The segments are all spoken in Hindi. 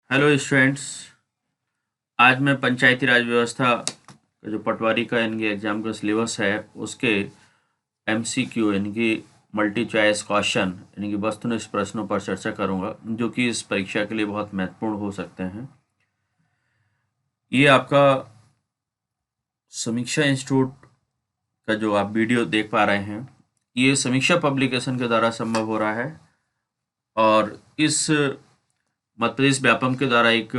Hello students. आज मैं पंचायती राज व्यवस्था का जो पटवारी का यानी एग्जाम का सिलेबस है उसके एमसीक्यू यानी कि मल्टी चॉइस क्वेश्चन यानी कि वस्तुनिष्ठ प्रश्नों पर चर्चा करूंगा जो कि इस परीक्षा के लिए बहुत महत्वपूर्ण हो सकते हैं। ये आपका समीक्षा इंस्टीट्यूट का जो आप वीडियो देख पा रहे हैं ये समीक्षा पब्लिकेशन के द्वारा संभव हो रहा है और इस मध्य प्रदेश व्यापम के द्वारा एक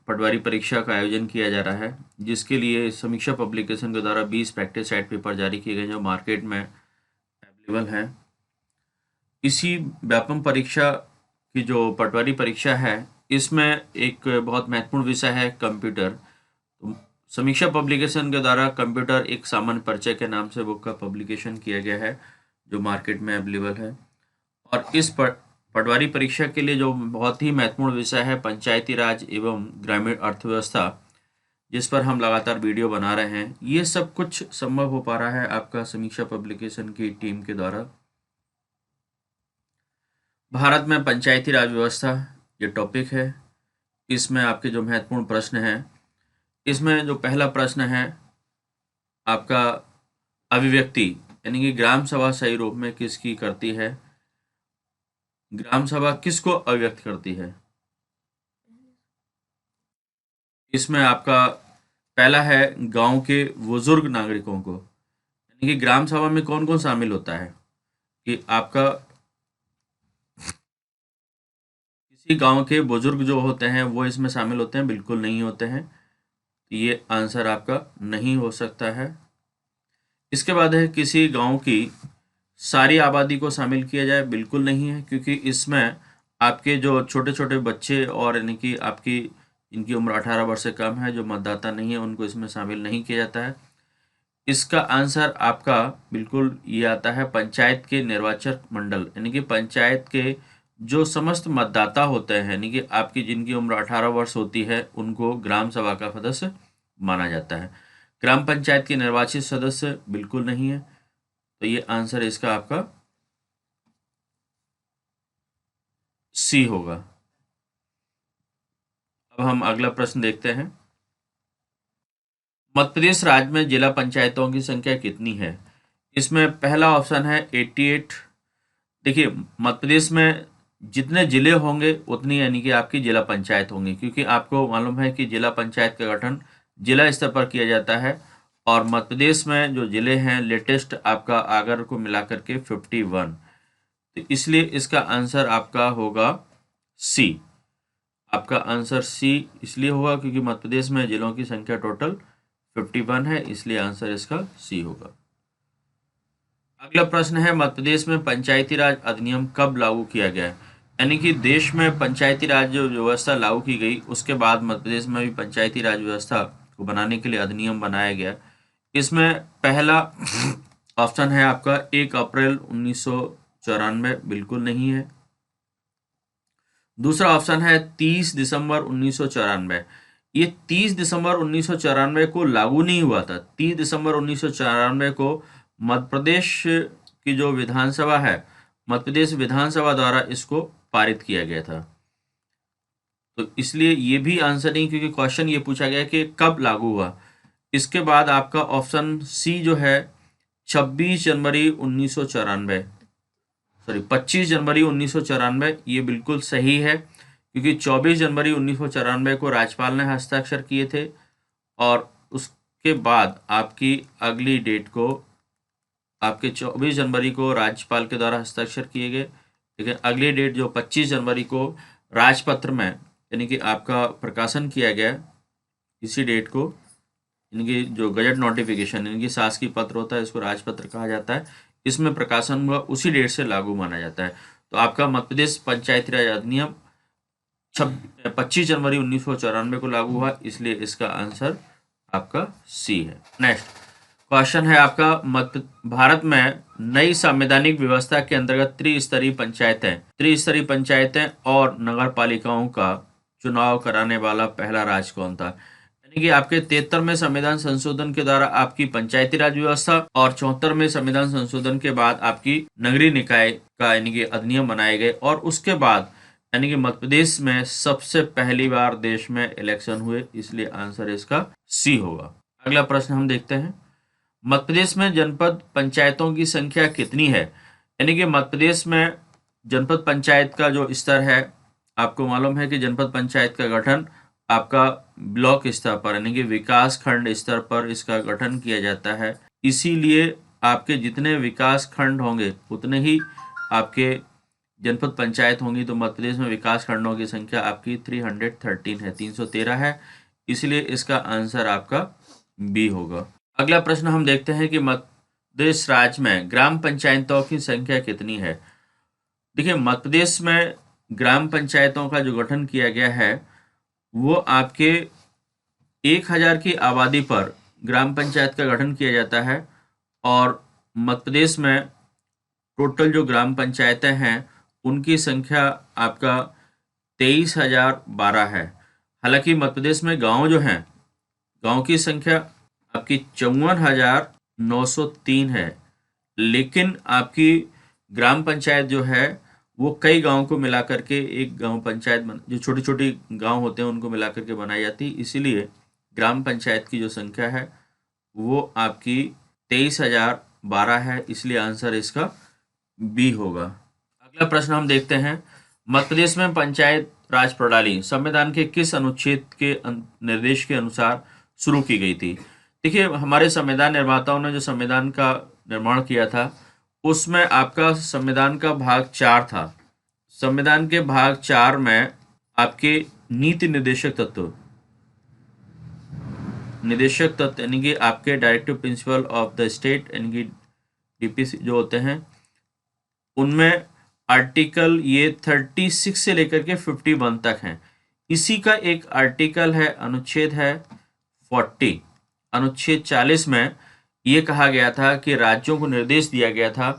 पटवारी परीक्षा का आयोजन किया जा रहा है जिसके लिए समीक्षा पब्लिकेशन के द्वारा 20 प्रैक्टिस सेट पेपर जारी किए गए जो मार्केट में अवेलेबल हैं। इसी व्यापम परीक्षा की जो पटवारी परीक्षा है इसमें एक बहुत महत्वपूर्ण विषय है कंप्यूटर। तो समीक्षा पब्लिकेशन के द्वारा कंप्यूटर एक सामान्य परिचय के नाम से बुक का पब्लिकेशन किया गया है जो मार्केट में अवेलेबल है। और इस पटवारी परीक्षा के लिए जो बहुत ही महत्वपूर्ण विषय है पंचायती राज एवं ग्रामीण अर्थव्यवस्था जिस पर हम लगातार वीडियो बना रहे हैं ये सब कुछ संभव हो पा रहा है आपका समीक्षा पब्लिकेशन की टीम के द्वारा। भारत में पंचायती राज व्यवस्था ये टॉपिक है। इसमें आपके जो महत्वपूर्ण प्रश्न हैं इसमें जो पहला प्रश्न है आपका अभिव्यक्ति यानी कि ग्राम सभा सही रूप में किसकी करती है। ग्राम सभा किसको अभिव्यक्त करती है। इसमें आपका पहला है गांव के बुजुर्ग नागरिकों को यानी कि ग्राम सभा में कौन कौन शामिल होता है कि आपका किसी गांव के बुजुर्ग जो होते हैं वो इसमें शामिल होते हैं, बिल्कुल नहीं होते हैं। ये आंसर आपका नहीं हो सकता है। इसके बाद है किसी गांव की सारी आबादी को शामिल किया जाए, बिल्कुल नहीं है क्योंकि इसमें आपके जो छोटे छोटे बच्चे और यानी कि आपकी जिनकी उम्र 18 वर्ष से कम है जो मतदाता नहीं है उनको इसमें शामिल नहीं किया जाता है। इसका आंसर आपका बिल्कुल ये आता है पंचायत के निर्वाचक मंडल यानी कि पंचायत के जो समस्त मतदाता होते हैं यानी कि आपकी जिनकी उम्र 18 वर्ष होती है उनको ग्राम सभा का सदस्य माना जाता है। ग्राम पंचायत के निर्वाचित सदस्य बिल्कुल नहीं है, तो ये आंसर इसका आपका सी होगा। अब हम अगला प्रश्न देखते हैं। मध्य प्रदेश राज्य में जिला पंचायतों की संख्या कितनी है। इसमें पहला ऑप्शन है 88। देखिए मध्य प्रदेश में जितने जिले होंगे उतनी यानी कि आपकी जिला पंचायत होंगी क्योंकि आपको मालूम है कि जिला पंचायत का गठन जिला स्तर पर किया जाता है और मध्य प्रदेश में जो जिले हैं लेटेस्ट आपका आगर को मिलाकर के 51, तो इसलिए इसका आंसर आपका होगा सी। आपका आंसर सी इसलिए होगा क्योंकि मध्य प्रदेश में जिलों की संख्या टोटल 51 है, इसलिए आंसर इसका सी होगा। अगला प्रश्न है मध्य प्रदेश में पंचायती राज अधिनियम कब लागू किया गया है। यानी कि देश में पंचायती राज जो व्यवस्था लागू की गई उसके बाद मध्य प्रदेश में भी पंचायती राज व्यवस्था को बनाने के लिए अधिनियम बनाया गया। इसमें पहला ऑप्शन है आपका 1 अप्रैल 1994, बिल्कुल नहीं है। दूसरा ऑप्शन है 30 दिसंबर 1994। ये 30 दिसंबर 1994 को लागू नहीं हुआ था। 30 दिसंबर 1994 को मध्य प्रदेश की जो विधानसभा है मध्य प्रदेश विधानसभा द्वारा इसको पारित किया गया था, तो इसलिए ये भी आंसर नहीं क्योंकि क्वेश्चन ये पूछा गया कि कब लागू हुआ। इसके बाद आपका ऑप्शन सी जो है 26 जनवरी 1994, सॉरी 25 जनवरी 1994, ये बिल्कुल सही है क्योंकि 24 जनवरी 1994 को राज्यपाल ने हस्ताक्षर किए थे और उसके बाद आपकी अगली डेट को आपके 24 जनवरी को राज्यपाल के द्वारा हस्ताक्षर किए गए, लेकिन अगली डेट जो 25 जनवरी को राजपत्र में यानी कि आपका प्रकाशन किया गया, इसी डेट को यानी कि जो गजट नोटिफिकेशन यानी कि शासकीय पत्र होता है इसको राजपत्र कहा जाता है, इसमें प्रकाशन हुआ उसी डेट से लागू माना जाता है। तो आपका मध्य प्रदेश पंचायती राज अधिनियम 25 जनवरी 1994 को लागू हुआ, इसलिए इसका आंसर आपका सी है। नेक्स्ट क्वेश्चन है आपका मध्य भारत में नई संवैधानिक व्यवस्था के अंतर्गत त्रिस्तरीय पंचायतें और नगर पालिकाओं का चुनाव कराने वाला पहला राज्य कौन था। यानी कि आपके 73वें संविधान संशोधन के द्वारा आपकी पंचायती राज व्यवस्था और 74वें संविधान संशोधन के बाद आपकी नगरीय निकाय का यानी कि अधिनियम बनाए गए और उसके बाद यानी कि मध्य प्रदेश में सबसे पहली बार देश में इलेक्शन हुए, इसलिए आंसर इसका सी होगा। अगला प्रश्न हम देखते हैं, मध्य प्रदेश में जनपद पंचायतों की संख्या कितनी है? यानी कि मध्य प्रदेश में जनपद पंचायत का जो स्तर है, आपको मालूम है कि जनपद पंचायत का गठन आपका ब्लॉक स्तर पर यानी कि विकास खंड स्तर पर इसका गठन किया जाता है। इसीलिए आपके जितने विकास खंड होंगे उतने ही आपके जनपद पंचायत होंगी। तो मध्य प्रदेश में विकास खंडों की संख्या आपकी 313 है, 313 है, इसलिए इसका आंसर आपका बी होगा। अगला प्रश्न हम देखते हैं कि मध्य प्रदेश राज्य में ग्राम पंचायतों की संख्या कितनी है? देखिए, मध्य प्रदेश में ग्राम पंचायतों का जो गठन किया गया है वो आपके 1000 की आबादी पर ग्राम पंचायत का गठन किया जाता है, और मध्य प्रदेश में टोटल जो ग्राम पंचायतें हैं उनकी संख्या आपका 23,012 है। हालांकि मध्य प्रदेश में गांव जो हैं, गांव की संख्या आपकी 54,903 है, लेकिन आपकी ग्राम पंचायत जो है वो कई गांव को मिला करके एक गांव पंचायत जो छोटी छोटी गांव होते हैं उनको मिला करके बनाई जाती है, इसीलिए ग्राम पंचायत की जो संख्या है वो आपकी 23,012 है, इसलिए आंसर इसका बी होगा। अगला प्रश्न हम देखते हैं, मध्य प्रदेश में पंचायत राज प्रणाली संविधान के किस अनुच्छेद के निर्देश के अनुसार शुरू की गई थी? देखिए, हमारे संविधान निर्माताओं ने जो संविधान का निर्माण किया था उसमें आपका संविधान का भाग 4 था। संविधान के भाग 4 में आपके नीति निदेशक तत्व यानी कि आपके directive principle of the state यानी कि डीपीसी जो होते हैं, उनमें आर्टिकल ये 36 से लेकर के 51 तक हैं। इसी का एक आर्टिकल है, अनुच्छेद है 40। अनुच्छेद 40 में ये कहा गया था कि राज्यों को निर्देश दिया गया था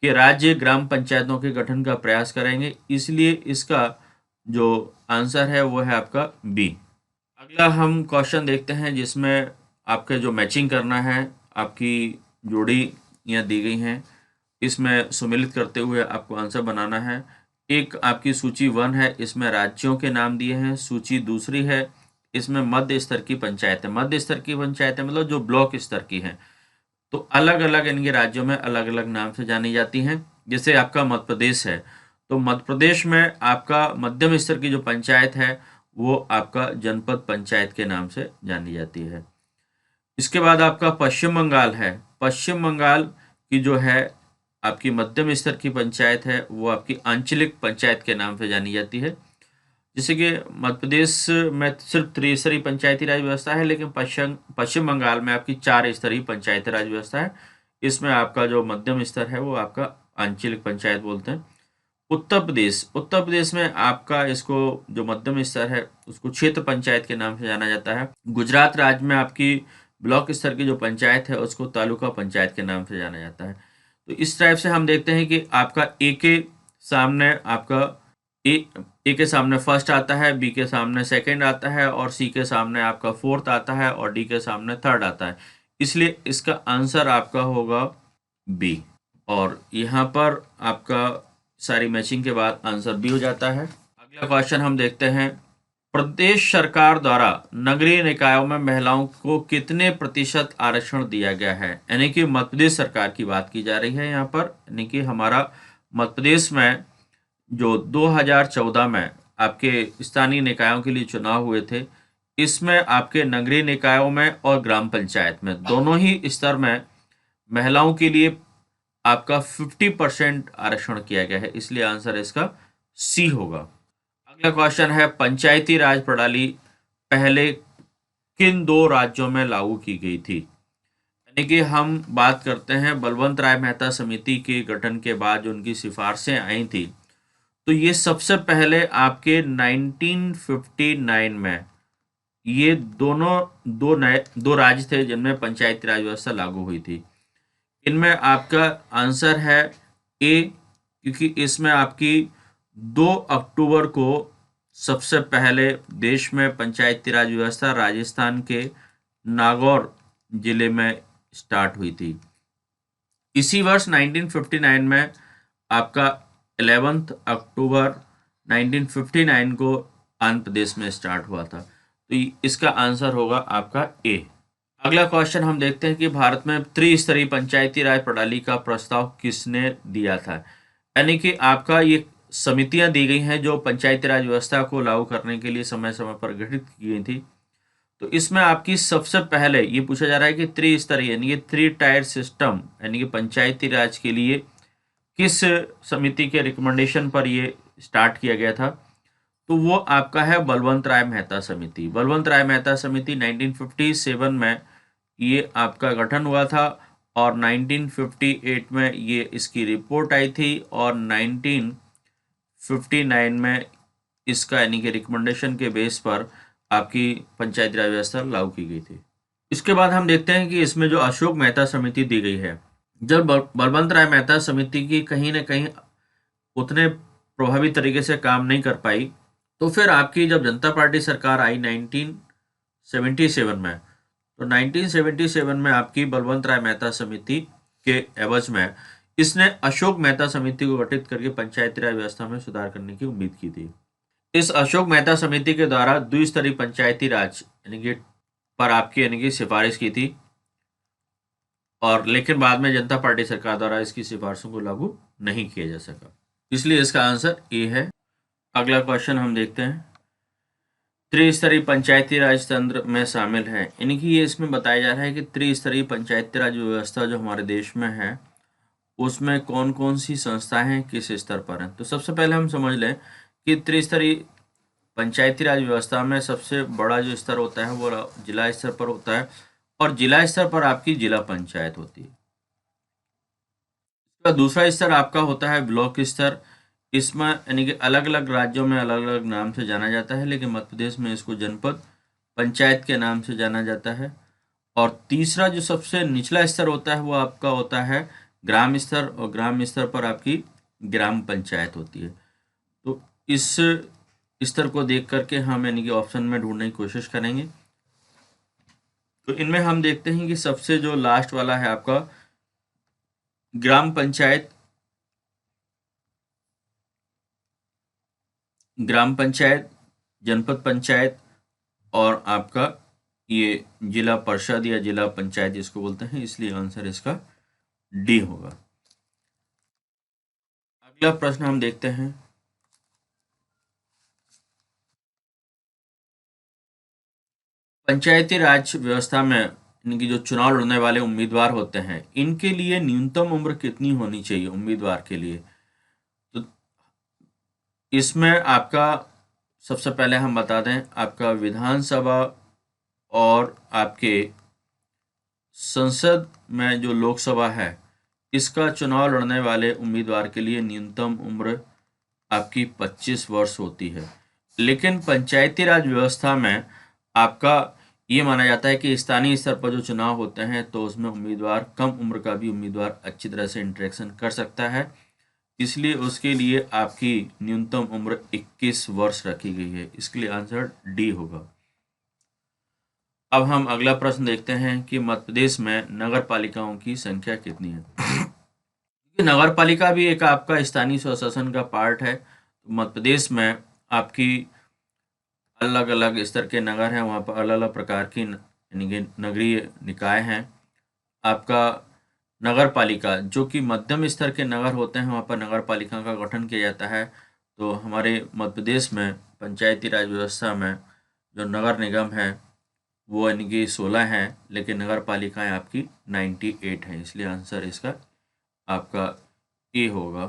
कि राज्य ग्राम पंचायतों के गठन का प्रयास करेंगे, इसलिए इसका जो आंसर है वो है आपका बी। अगला हम क्वेश्चन देखते हैं जिसमें आपके जो मैचिंग करना है, आपकी जोड़ी यहाँ दी गई हैं, इसमें सम्मिलित करते हुए आपको आंसर बनाना है। एक आपकी सूची 1 है, इसमें राज्यों के नाम दिए हैं। सूची दूसरी है, इसमें मध्य स्तर की पंचायतें, मध्य स्तर की पंचायतें मतलब जो ब्लॉक स्तर की हैं, तो अलग अलग इनके राज्यों में अलग अलग नाम से जानी जाती हैं। जैसे आपका मध्य प्रदेश है, तो मध्य प्रदेश में आपका मध्यम स्तर की जो पंचायत है वो आपका जनपद पंचायत के नाम से जानी जाती है। इसके बाद आपका पश्चिम बंगाल है। पश्चिम बंगाल की जो है आपकी मध्यम स्तर की पंचायत है वो आपकी आंचलिक पंचायत के नाम से जानी जाती है। जैसे कि मध्य प्रदेश में सिर्फ त्रिस्तरीय पंचायती राज व्यवस्था है, लेकिन पश्चिम बंगाल में आपकी 4 स्तरीय पंचायती राज व्यवस्था है। इसमें आपका जो मध्यम स्तर है वो आपका आंचलिक पंचायत बोलते हैं। उत्तर प्रदेश में आपका इसको जो मध्यम स्तर है उसको क्षेत्र पंचायत के नाम से जाना जाता है। गुजरात राज्य में आपकी ब्लॉक स्तर की जो पंचायत है उसको तालुका पंचायत के नाम से जाना जाता है। तो इस टाइप से हम देखते हैं कि आपका ए के सामने आपका ए के सामने फर्स्ट आता है, बी के सामने सेकंड आता है, और सी के सामने आपका फोर्थ आता है, और डी के सामने थर्ड आता है। इसलिए इसका आंसर आपका होगा बी, और यहाँ पर आपका सारी मैचिंग के बाद आंसर बी हो जाता है। अगला क्वेश्चन हम देखते हैं, प्रदेश सरकार द्वारा नगरीय निकायों में महिलाओं को कितने प्रतिशत आरक्षण दिया गया है? यानी कि मध्य प्रदेश सरकार की बात की जा रही है यहाँ पर, यानी कि हमारा मध्य प्रदेश में जो 2014 में आपके स्थानीय निकायों के लिए चुनाव हुए थे, इसमें आपके नगरीय निकायों में और ग्राम पंचायत में दोनों ही स्तर में महिलाओं के लिए आपका 50% आरक्षण किया गया है, इसलिए आंसर इसका सी होगा। अगला क्वेश्चन है, पंचायती राज प्रणाली पहले किन 2 राज्यों में लागू की गई थी? यानी कि हम बात करते हैं बलवंत राय मेहता समिति के गठन के बाद जो उनकी सिफारिशें आई थी, तो ये सबसे पहले आपके 1959 में ये दो राज्य थे जिनमें पंचायती राज व्यवस्था लागू हुई थी। इनमें आपका आंसर है ए, क्योंकि इसमें आपकी 2 अक्टूबर को सबसे पहले देश में पंचायती राज व्यवस्था राजस्थान के नागौर जिले में स्टार्ट हुई थी। इसी वर्ष 1959 में आपका 11 अक्टूबर 1959 को आंध्र प्रदेश में स्टार्ट हुआ था। तो इसका आंसर होगा आपका ए। अगला क्वेश्चन हम देखते हैं कि भारत में त्रिस्तरीय पंचायती राज प्रणाली का प्रस्ताव किसने दिया था। यानी कि आपका ये समितियां दी गई हैं जो पंचायती राज व्यवस्था को लागू करने के लिए समय समय पर गठित की गई थी। तो इसमें आपकी सबसे पहले ये पूछा जा रहा है कि त्रिस्तरीय यानी कि 3 टायर सिस्टम यानी कि पंचायती राज के लिए किस समिति के रिकमेंडेशन पर ये स्टार्ट किया गया था। तो वो आपका है बलवंत राय मेहता समिति। बलवंत राय मेहता समिति 1957 में ये आपका गठन हुआ था और 1958 में ये इसकी रिपोर्ट आई थी और 1959 में इसका यानी कि रिकमेंडेशन के बेस पर आपकी पंचायती राज व्यवस्था लागू की गई थी। इसके बाद हम देखते हैं कि इसमें जो अशोक मेहता समिति दी गई है, जब बलवंत राय मेहता समिति की कहीं ना कहीं उतने प्रभावी तरीके से काम नहीं कर पाई, तो फिर आपकी जब जनता पार्टी सरकार आई 1977 में, तो 1977 में आपकी बलवंत राय मेहता समिति के एवज में इसने अशोक मेहता समिति को गठित करके पंचायती राज व्यवस्था में सुधार करने की उम्मीद की थी। इस अशोक मेहता समिति के द्वारा द्विस्तरीय पंचायती राज यानी कि पर आपकी यानी कि सिफारिश की थी, और लेकिन बाद में जनता पार्टी सरकार द्वारा इसकी सिफारिशों को लागू नहीं किया जा सका, इसलिए इसका आंसर ए है। अगला क्वेश्चन हम देखते हैं, त्रिस्तरीय पंचायती राज तंत्र में शामिल है, यानी कि ये इसमें बताया जा रहा है कि त्रिस्तरीय पंचायती राज व्यवस्था जो हमारे देश में है उसमें कौन कौन सी संस्थाएं हैं, किस स्तर पर हैं। तो सबसे पहले हम समझ लें कि त्रिस्तरीय पंचायती राज व्यवस्था में सबसे बड़ा जो स्तर होता है वो जिला स्तर पर होता है, और जिला स्तर पर आपकी जिला पंचायत होती है। इसका दूसरा स्तर आपका होता है ब्लॉक स्तर। इसमें यानी कि अलग अलग राज्यों में अलग अलग नाम से जाना जाता है, लेकिन मध्य प्रदेश में इसको जनपद पंचायत के नाम से जाना जाता है। और तीसरा जो सबसे निचला स्तर होता है वो आपका होता है ग्राम स्तर, और ग्राम स्तर पर आपकी ग्राम पंचायत होती है। तो इस स्तर को देख करके हम यानी कि ऑप्शन में ढूंढने की कोशिश करेंगे। तो इनमें हम देखते हैं कि सबसे जो लास्ट वाला है आपका ग्राम पंचायत, ग्राम पंचायत, जनपद पंचायत और आपका ये जिला परिषद या जिला पंचायत जिसको बोलते हैं, इसलिए आंसर इसका डी होगा। अगला प्रश्न हम देखते हैं, पंचायती राज व्यवस्था में इनकी जो चुनाव लड़ने वाले उम्मीदवार होते हैं इनके लिए न्यूनतम उम्र कितनी होनी चाहिए उम्मीदवार के लिए। तो इसमें आपका सबसे पहले हम बता दें, आपका विधानसभा और आपके संसद में जो लोकसभा है इसका चुनाव लड़ने वाले उम्मीदवार के लिए न्यूनतम उम्र आपकी 25 वर्ष होती है। लेकिन पंचायती राज व्यवस्था में आपका ये माना जाता है कि स्थानीय स्तर पर जो चुनाव होते हैं तो उसमें उम्मीदवार कम उम्र का भी उम्मीदवार अच्छी तरह से इंटरेक्शन कर सकता है, इसलिए उसके लिए आपकी न्यूनतम उम्र 21 वर्ष रखी गई है। इसके लिए आंसर डी होगा। अब हम अगला प्रश्न देखते हैं कि मध्य प्रदेश में नगर पालिकाओं की संख्या कितनी है। नगर पालिका भी एक आपका स्थानीय स्वशासन का पार्ट है। मध्य प्रदेश में आपकी अलग अलग स्तर के नगर हैं, वहाँ पर अलग अलग प्रकार की यानी कि नगरीय निकाय हैं। आपका नगर पालिका जो कि मध्यम स्तर के नगर होते हैं वहाँ पर नगर पालिका का गठन किया जाता है। तो हमारे मध्य प्रदेश में पंचायती राज व्यवस्था में जो नगर निगम है वो यानी कि 16 हैं, लेकिन नगर पालिकाएँ आपकी 98 हैं, इसलिए आंसर इसका आपका ए होगा।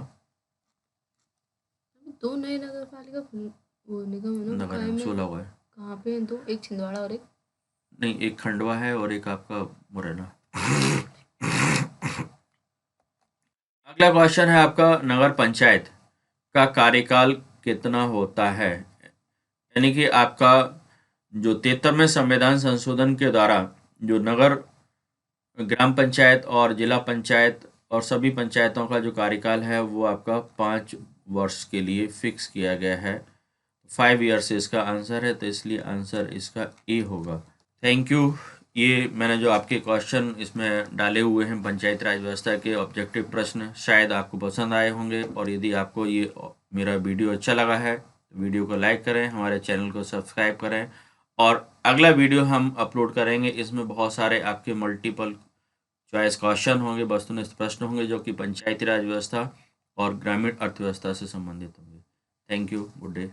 दो नए नगर पालिका वो निगम है ना, नगर निगम 16 हुआ है। कहाँ पे हैं दो, एक छिंदवाड़ा और एक नहीं, एक खंडवा है और एक आपका मुरैना। अगला क्वेश्चन है आपका नगर पंचायत का कार्यकाल कितना होता है। यानी कि आपका जो 73वें संविधान संशोधन के द्वारा जो नगर ग्राम पंचायत और जिला पंचायत और सभी पंचायतों का जो कार्यकाल है वो आपका 5 वर्ष के लिए फिक्स किया गया है। 5 ईयर्स इसका आंसर है, तो इसलिए आंसर इसका ए होगा। Thank you. ये मैंने जो आपके क्वेश्चन इसमें डाले हुए हैं पंचायती राज व्यवस्था के ऑब्जेक्टिव प्रश्न शायद आपको पसंद आए होंगे, और यदि आपको ये मेरा वीडियो अच्छा लगा है तो वीडियो को लाइक करें, हमारे चैनल को सब्सक्राइब करें। और अगला वीडियो हम अपलोड करेंगे, इसमें बहुत सारे आपके मल्टीपल चॉइस क्वेश्चन होंगे, वस्तुनिष्ठ प्रश्न होंगे जो कि पंचायती राज व्यवस्था और ग्रामीण अर्थव्यवस्था से संबंधित होंगे। Thank you, good day.